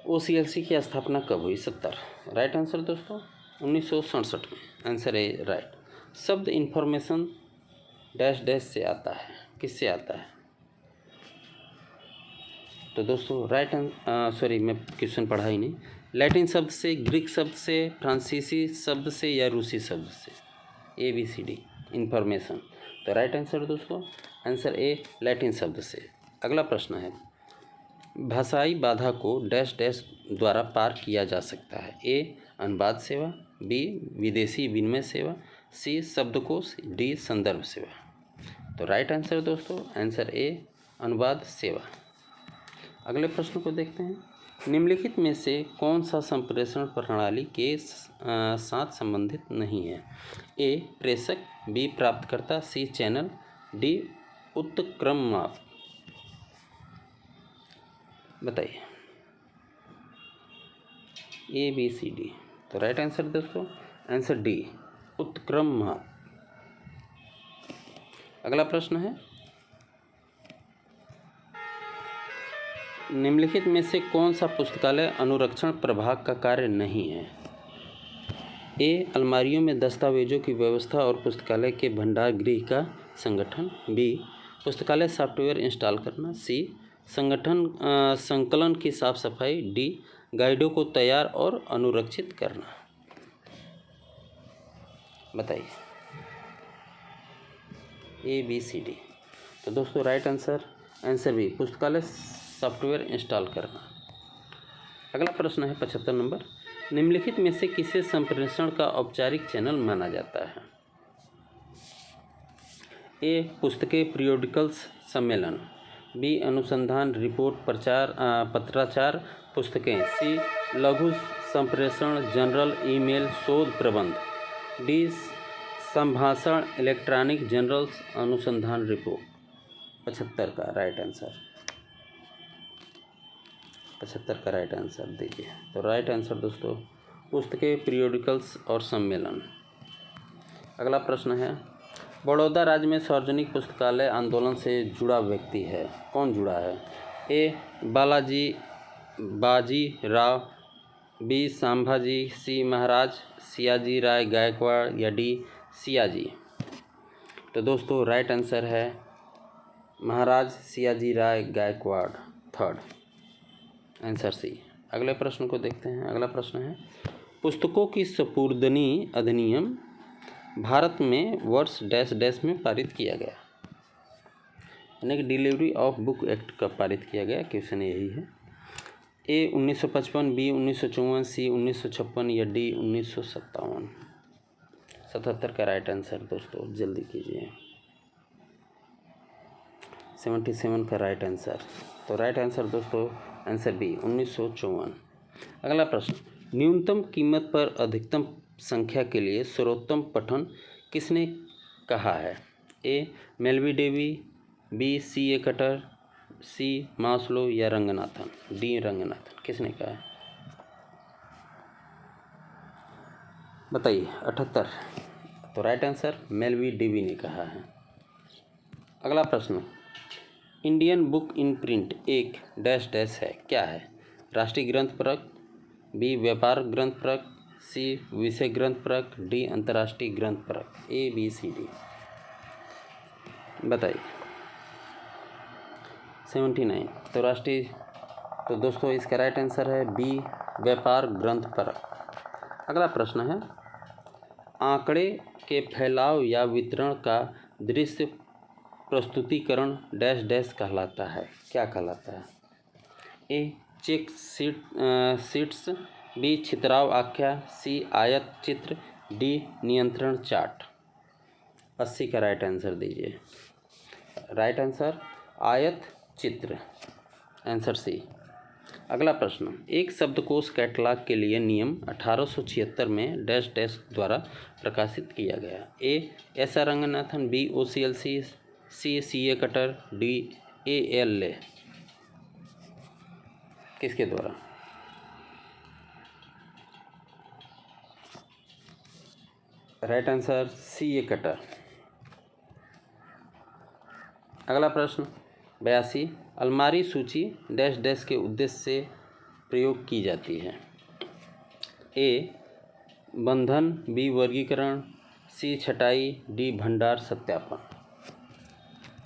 OCLC की स्थापना कब हुई? 70। राइट आंसर दोस्तों 1967 में। आंसर है राइट। शब्द इंफॉर्मेशन डैश डैश से आता है, किससे आता है? तो दोस्तों राइट सॉरी मैं क्वेश्चन पढ़ा ही नहीं। लैटिन शब्द से, ग्रीक शब्द से, फ्रांसीसी शब्द से या रूसी शब्द से? ABCD information. तो राइट आंसर दोस्तों आंसर ए लैटिन शब्द से। अगला प्रश्न है, भाषाई बाधा को डैश डैश द्वारा पार किया जा सकता है? A अनुवाद सेवा, B विदेशी विनिमय सेवा, C शब्दकोश, D संदर्भ सेवा। तो राइट आंसर दोस्तों आंसर ए अनुवाद सेवा। अगले प्रश्न को देखते हैं, निम्नलिखित में से कौन सा संप्रेषण प्रणाली के साथ संबंधित नहीं है? A प्रेषक, B प्राप्तकर्ता, C चैनल, D उत्क्रम माप। बताइए। ABCD। तो राइट आंसर दोस्तों आंसर D उत्क्रम माप। अगला प्रश्न है, निम्नलिखित में से कौन सा पुस्तकालय अनुरक्षण प्रभाग का कार्य नहीं है? A अलमारियों में दस्तावेजों की व्यवस्था और पुस्तकालय के भंडार गृह का संगठन, B पुस्तकालय सॉफ्टवेयर इंस्टॉल करना, C संकलन की साफ सफाई, D गाइडों को तैयार और अनुरक्षित करना। बताइए। ABCD। तो दोस्तों राइट आंसर आंसर B पुस्तकालय सॉफ्टवेयर इंस्टॉल करना। अगला प्रश्न है 75 नंबर, निम्नलिखित में से किसे संप्रेषण का औपचारिक चैनल माना जाता है? A पुस्तकें पीरियोडिकल्स सम्मेलन, B अनुसंधान रिपोर्ट प्रचार पत्राचार पुस्तकें, C लघु संप्रेषण जनरल ईमेल शोध प्रबंध, D संभाषण इलेक्ट्रॉनिक जर्नल्स अनुसंधान रिपोर्ट। 75 का राइट आंसर 75 का राइट आंसर दीजिए। तो राइट आंसर दोस्तों पुस्तकें पीरियोडिकल्स और सम्मेलन। अगला प्रश्न है, बड़ौदा राज्य में सार्वजनिक पुस्तकालय आंदोलन से जुड़ा व्यक्ति है, कौन जुड़ा है? A बाजी राव, B संभाजी, C महाराज सियाजी राय गायकवाड़ या D सियाजी। तो दोस्तों राइट आंसर है महाराज सियाजी राय गायकवाड़, थर्ड आंसर C। अगले प्रश्न को देखते हैं। अगला प्रश्न है, पुस्तकों की सपुर्दगी अधिनियम भारत में वर्ष डैश डैश में पारित किया गया? यानी कि डिलीवरी ऑफ बुक एक्ट कब पारित किया गया? क्वेश्चन यही है। A 1955, B 1954, C 1956 या D 1957। 77 का राइट आंसर दोस्तों जल्दी कीजिए। 77 का राइट आंसर। तो राइट आंसर दोस्तों आंसर B 1954। अगला प्रश्न, न्यूनतम कीमत पर अधिकतम संख्या के लिए सर्वोत्तम पठन किसने कहा है? A Melvil Dewey, B C.A. Cutter, C Maslow या रंगनाथन? D रंगनाथन। किसने कहा है? बताइए। 78। तो राइट आंसर मेलवी डेवी ने कहा है। अगला प्रश्न, इंडियन बुक इन प्रिंट एक डैश डैश है, क्या है? राष्ट्रीय ग्रंथ परक, B व्यापार ग्रंथ परक, C विषय ग्रंथ परक, D अंतर्राष्ट्रीय ग्रंथ परक। ABCD बताइए। 79। तो दोस्तों इसका राइट आंसर है B व्यापार ग्रंथ परक। अगला प्रश्न है, आंकड़े के फैलाव या वितरण का दृश्य प्रस्तुतिकरण डैश डैश कहलाता है, क्या कहलाता है? A चेक शीट्स, B छितराव आख्या, C आयत चित्र, D नियंत्रण चार्ट। 80 का राइट आंसर दीजिए। राइट आंसर आयत चित्र, आंसर C। अगला प्रश्न, एक शब्दकोश कैटलॉग के लिए नियम 1876 में डैश डैश द्वारा प्रकाशित किया गया? A S.R. Ranganathan, B OCLC, C C.A. Cutter, D A.L. ले। किसके द्वारा? Right answer C A cutter. अगला प्रश्न 82, अलमारी सूची डैश डैश के उद्देश्य से प्रयोग की जाती है। ए बंधन, बी वर्गीकरण, सी छटाई, डी भंडार सत्यापन।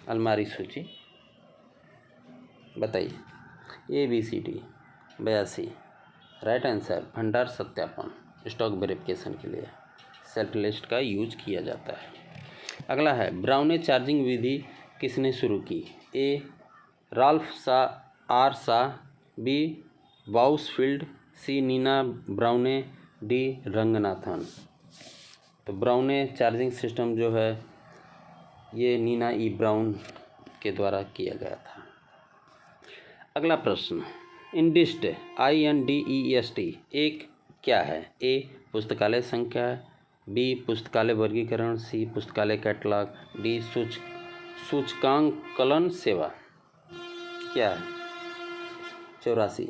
अलमारी सूची बताइए। A B C D. 82, right answer भंडार सत्यापन, स्टॉक वेरिफिकेशन के लिए सेल्फ लिस्ट का यूज किया जाता है। अगला है ब्राउने चार्जिंग विधि किसने शुरू की। ए राल्फ सा आर सा, बी बाउसफील्ड, सी नीना ब्राउने, डी रंगनाथन। तो ब्राउने चार्जिंग सिस्टम जो है ये नीना ई ब्राउन के द्वारा किया गया था। अगला प्रश्न इंडिस्ट INDEST एक क्या है। ए पुस्तकालय संख्या, बी पुस्तकालय वर्गीकरण, सी पुस्तकालय कैटलॉग, डी सूचकांकलन सेवा। क्या है। 84,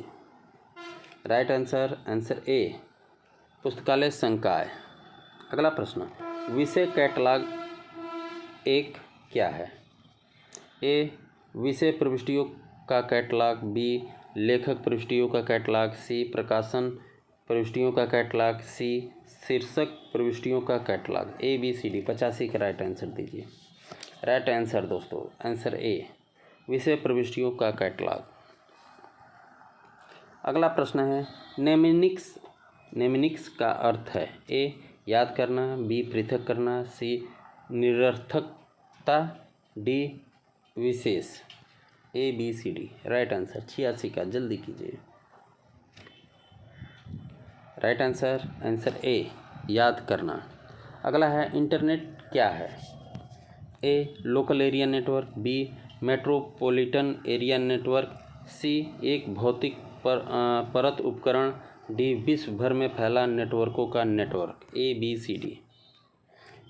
राइट आंसर ए पुस्तकालय संकाय। अगला प्रश्न विषय कैटलॉग एक क्या है। ए विषय प्रविष्टियों का कैटलॉग, बी लेखक प्रविष्टियों का कैटलॉग, सी प्रकाशन प्रविष्टियों का कैटलॉग, सी शीर्षक प्रविष्टियों का catalogue. A B C D. 85 का राइट आंसर दीजिए। राइट आंसर दोस्तों आंसर ए विषय प्रविष्टियों का कैटलॉग। अगला प्रश्न है नेमिनिक्स का अर्थ है। ए याद करना, बी पृथक करना, सी निरर्थकता, डी विशेष। A B C D. Right answer 86 का, जल्दी कीजिए। राइट आंसर ए याद करना। अगला है इंटरनेट क्या है। A local area network, B metropolitan area network, C एक भौतिक परत उपकरण, डी विश्व भर में फैला नेटवर्कों का नेटवर्क। A B C D.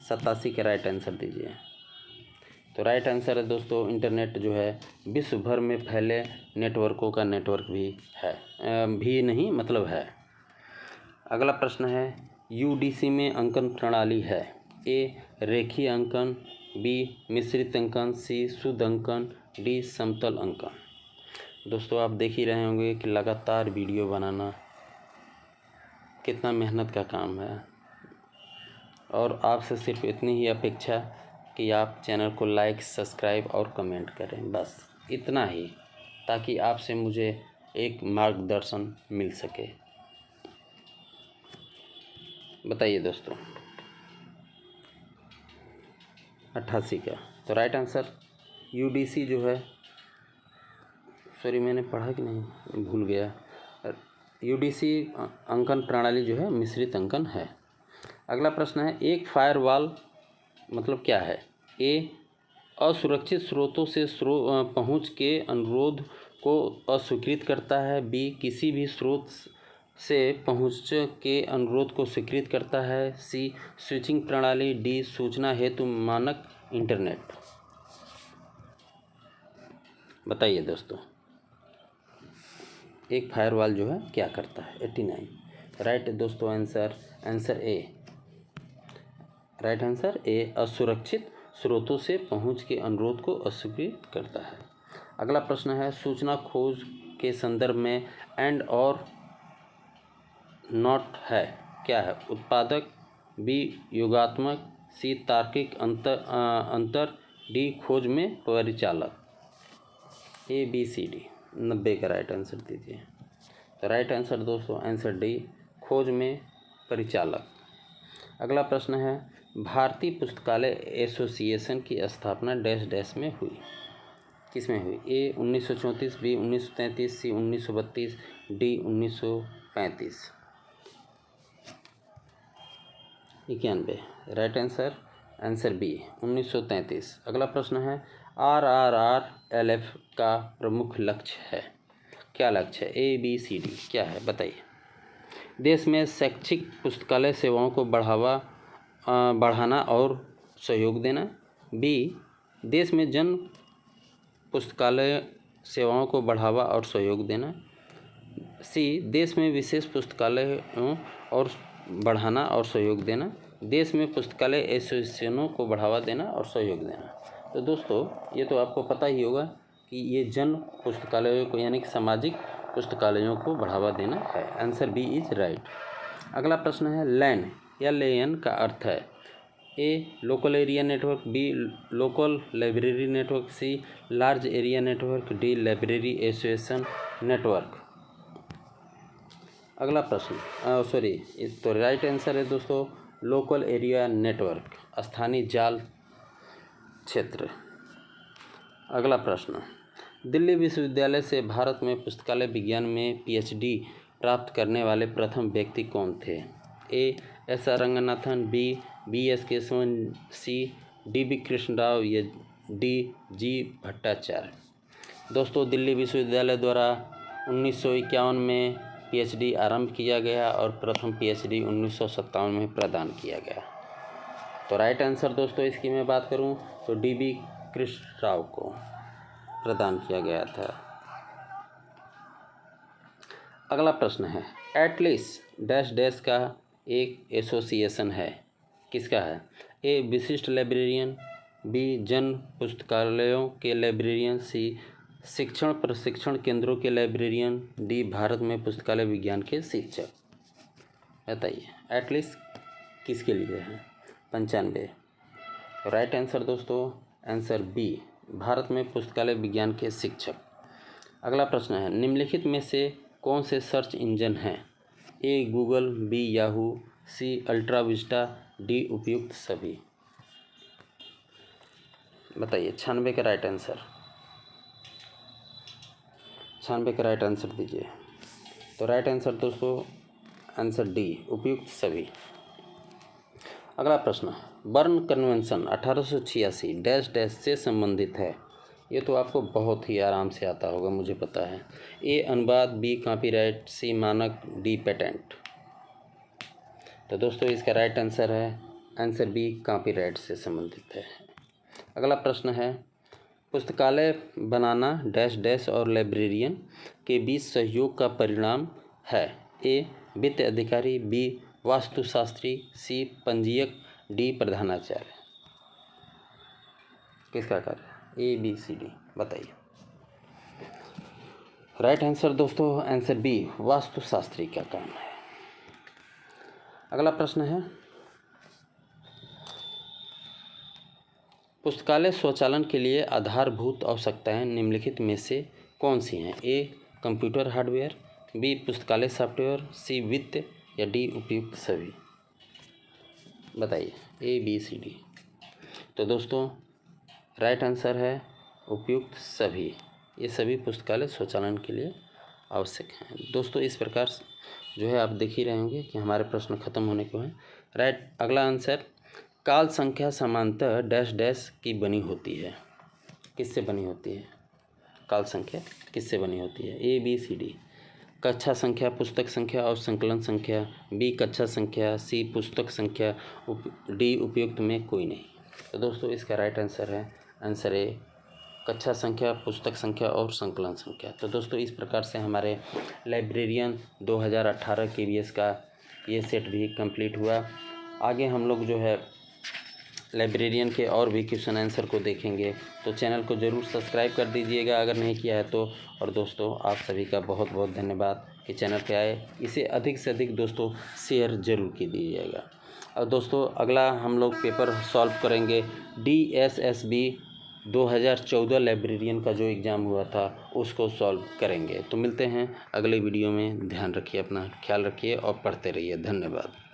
87 का राइट आंसर दीजिए। तो राइट आंसर है दोस्तों इंटरनेट जो है विश्व भर में फैले नेटवर्कों का नेटवर्क भी है, भी नहीं मतलब है। अगला प्रश्न है UDC में अंकन प्रणाली है। ए रेखीय अंकन, बी मिश्रित अंकन, सी शुद्ध अंकन, डी समतल अंकन। दोस्तों आप देख ही रहे होंगे कि लगातार वीडियो बनाना कितना मेहनत का काम है, और आपसे सिर्फ इतनी ही अपेक्षा कि आप चैनल को लाइक, सब्सक्राइब और कमेंट करें, बस इतना ही, ताकि आपसे मुझे एक मार्गदर्शन मिल सके। बताइए दोस्तों। 88 का। तो राइट आंसर UDC जो है, सॉरी मैंने पढ़ा कि नहीं भूल गया, UDC अंकन प्रणाली जो है मिश्रित अंकन है। अगला प्रश्न है एक फायरवॉल मतलब क्या है। ए असुरक्षित स्रोतों से पहुंच के अनुरोध को अस्वीकृत करता है, बी किसी भी स्रोत से पहुंच के अनुरोध को स्वीकृत करता है, सी स्विचिंग प्रणाली, डी सूचना हेतु मानक इंटरनेट। बताइए दोस्तों एक फायरवॉल जो है क्या करता है। 89 राइट दोस्तों answer A. Right answer A असुरक्षित स्रोतों से पहुंच के अनुरोध को अस्वीकृत करता है। अगला प्रश्न है सूचना खोज के संदर्भ में एंड और नॉट है क्या है। उत्पादक, बी योगात्मक, सी तार्किक अंतर, डी खोज में परिचालक। ए बी सी डी। 90 का राइट आंसर दीजिए। तो राइट आंसर दोस्तों आंसर डी खोज में परिचालक। अगला प्रश्न है भारतीय पुस्तकालय एसोसिएशन की स्थापना डैश डैश में हुई। किस में हुई। A 1934, B 1933, C 1932, D 1935। 91 right answer B 1933। अगला प्रश्न है RRRLF का प्रमुख लक्ष्य है। क्या लक्ष्य है। A B C D. क्या है बताइए। देश में शैक्षिक पुस्तकालय सेवाओं को बढ़ाना और सहयोग देना, बी देश में जन पुस्तकालय सेवाओं को बढ़ावा और सहयोग देना, सी देश में विशेष पुस्तकालयों और बढ़ाना और सहयोग देना, देश में पुस्तकालय एसोसिएशनों को बढ़ावा देना और सहयोग देना। तो दोस्तों ये तो आपको पता ही होगा कि ये जन पुस्तकालयों को यानी कि सामाजिक पुस्तकालयों को बढ़ावा देना है। Answer B is right. अगला प्रश्न है लैन या लेन का अर्थ है A local area network, B local library network, C large area network, D library association network. अगला प्रश्न तो राइट आंसर है दोस्तों लोकल एरिया नेटवर्क, स्थानीय जाल क्षेत्र। अगला प्रश्न दिल्ली विश्वविद्यालय से भारत में पुस्तकालय विज्ञान में पीएचडी प्राप्त करने वाले प्रथम व्यक्ति कौन थे? A S R Ranganathan, B S Keshavan, C D B Krishna Rao या डी जी भट्टाचार्य। दोस्तों दिल्ली विश्वविद्यालय द्वारा 1951 में पीएचडी आरंभ किया गया और प्रथम पीएचडी 1957 में प्रदान किया गया। तो राइट आंसर दोस्तों इसकी मैं बात करूं तो डी बी कृष्ण राव को प्रदान किया गया था। अगला प्रश्न है एटलिस डैश डैश का एक एसोसिएशन है, किसका है? ए विशिष्ट लाइब्रेरियन, बी जन पुस्तकालयों के लाइब्रेरियन, सी शिक्षण प्रशिक्षण केंद्रों के लाइब्रेरियन, डी भारत में पुस्तकालय विज्ञान के शिक्षक। बताइए एटलीस्ट किसके लिए है? 95। राइट आंसर दोस्तों आंसर बी भारत में पुस्तकालय विज्ञान के शिक्षक। अगला प्रश्न है निम्नलिखित में से कौन से सर्च इंजन हैं? ए गूगल, बी याहू, सी अल्ट्रा विस्टा, डी उपयुक्त सभी। बताइए 96 का राइट आंसर, 96 का राइट आंसर दीजिए। तो राइट आंसर दोस्तों आंसर डी उपयुक्त सभी। अगला प्रश्न बर्न कन्वेंशन 1886 डैश डैश से संबंधित है। ये तो आपको बहुत ही आराम से आता होगा, मुझे पता है। ए अनुवाद, बी कॉपीराइट, सी मानक, डी पेटेंट। तो दोस्तों इसका राइट आंसर है आंसर बी कॉपीराइट से संबंधित है। अगला प्रश्न है पुस्तकालय बनाना डैश डैश और लाइब्रेरियन के बीच सहयोग का परिणाम है। ए वित्त अधिकारी, बी वास्तुशास्त्री, सी पंजीयक, डी प्रधानाचार्य। किसका कार्य? ए बी सी डी बताइए। राइट आंसर दोस्तों आंसर बी वास्तुशास्त्री का काम है। अगला प्रश्न है पुस्तकालय स्वचालन के लिए आधारभूत आवश्यकताएं निम्नलिखित में से कौन सी हैं? ए कंप्यूटर हार्डवेयर, बी पुस्तकालय सॉफ्टवेयर, सी वित्त या डी उपयुक्त सभी। बताइए ए बी सी डी। तो दोस्तों राइट आंसर है उपयुक्त सभी। ये सभी पुस्तकालय स्वचालन के लिए आवश्यक हैं। दोस्तों इस प्रकार जो है आप देख ही रहे होंगे कि हमारे प्रश्न खत्म होने को हैं। राइट अगला आंसर काल संख्या समांतर डैश डैश की बनी होती है। किससे बनी होती है? काल संख्या किससे बनी होती है? A B C D. कक्षा संख्या, पुस्तक संख्या और संकलन संख्या, बी कक्षा संख्या, सी पुस्तक संख्या, डी उपयुक्त में कोई नहीं। तो दोस्तों इसका राइट आंसर है आंसर ए कक्षा संख्या, पुस्तक संख्या और संकलन संख्या। तो दोस्तों इस प्रकार से हमारे लाइब्रेरियन 2018 KBS का ये सेट भी कंप्लीट हुआ। आगे हम लोग जो है लाइब्रेरियन के और भी क्वेश्चन आंसर को देखेंगे। तो चैनल को ज़रूर सब्सक्राइब कर दीजिएगा अगर नहीं किया है तो। और दोस्तों आप सभी का बहुत बहुत धन्यवाद कि चैनल पे आए। इसे अधिक से अधिक दोस्तों शेयर ज़रूर की दीजिएगा। और दोस्तों अगला हम लोग पेपर सॉल्व करेंगे DSSB 2014 लाइब्रेरियन का जो एग्ज़ाम हुआ था उसको सॉल्व करेंगे। तो मिलते हैं अगले वीडियो में। ध्यान रखिए, अपना ख्याल रखिए और पढ़ते रहिए। धन्यवाद।